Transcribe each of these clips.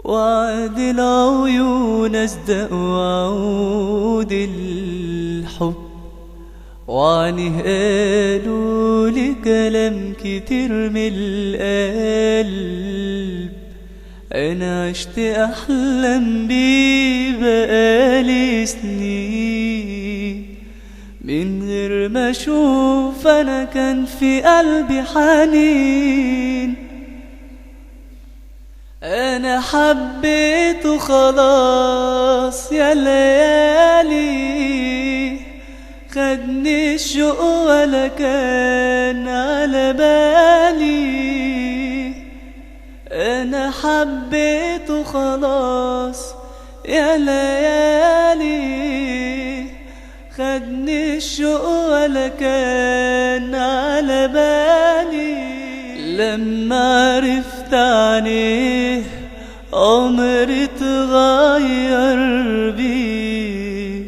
وعد العيون أصدق وعود الحب، وعنه قالوا لي كلام كتير من القلب. أنا عشت أحلم بيه بقالي سنين من غير ما أشوف، أنا كان في قلبي حنين. أنا حبيته خلاص يا ليالي، خدني الشوق ولا كان على بالي. أنا حبيته خلاص يا ليالي، خدني الشوق ولا كان على بالي. لما عرفت عنيه عمري اتغير بيه،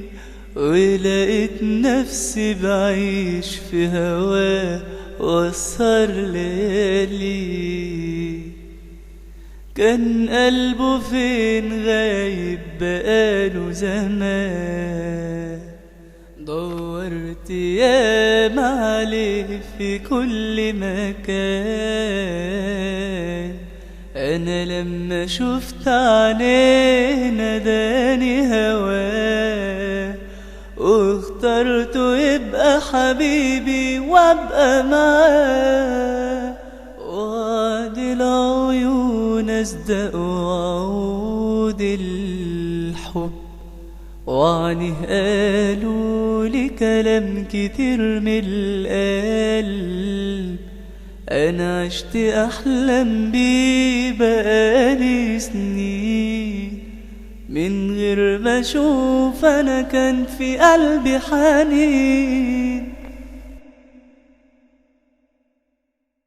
ولقيت نفسي بعيش في هواه واسهر ليالي. كان قلبه فين غايب بقاله زمان، دورت ياما عليه في كل مكان. أنا لما شفت عينيه ناداني هواه، واخترته يبقى حبيبي وابقى معاه. وعد العيون أصدق وعود الحب، وعنه قالوا لي كلام كتير من القلب. أنا عشت أحلم بيه بقالي سنين من غير ما أشوف، أنا كان في قلبي حنين.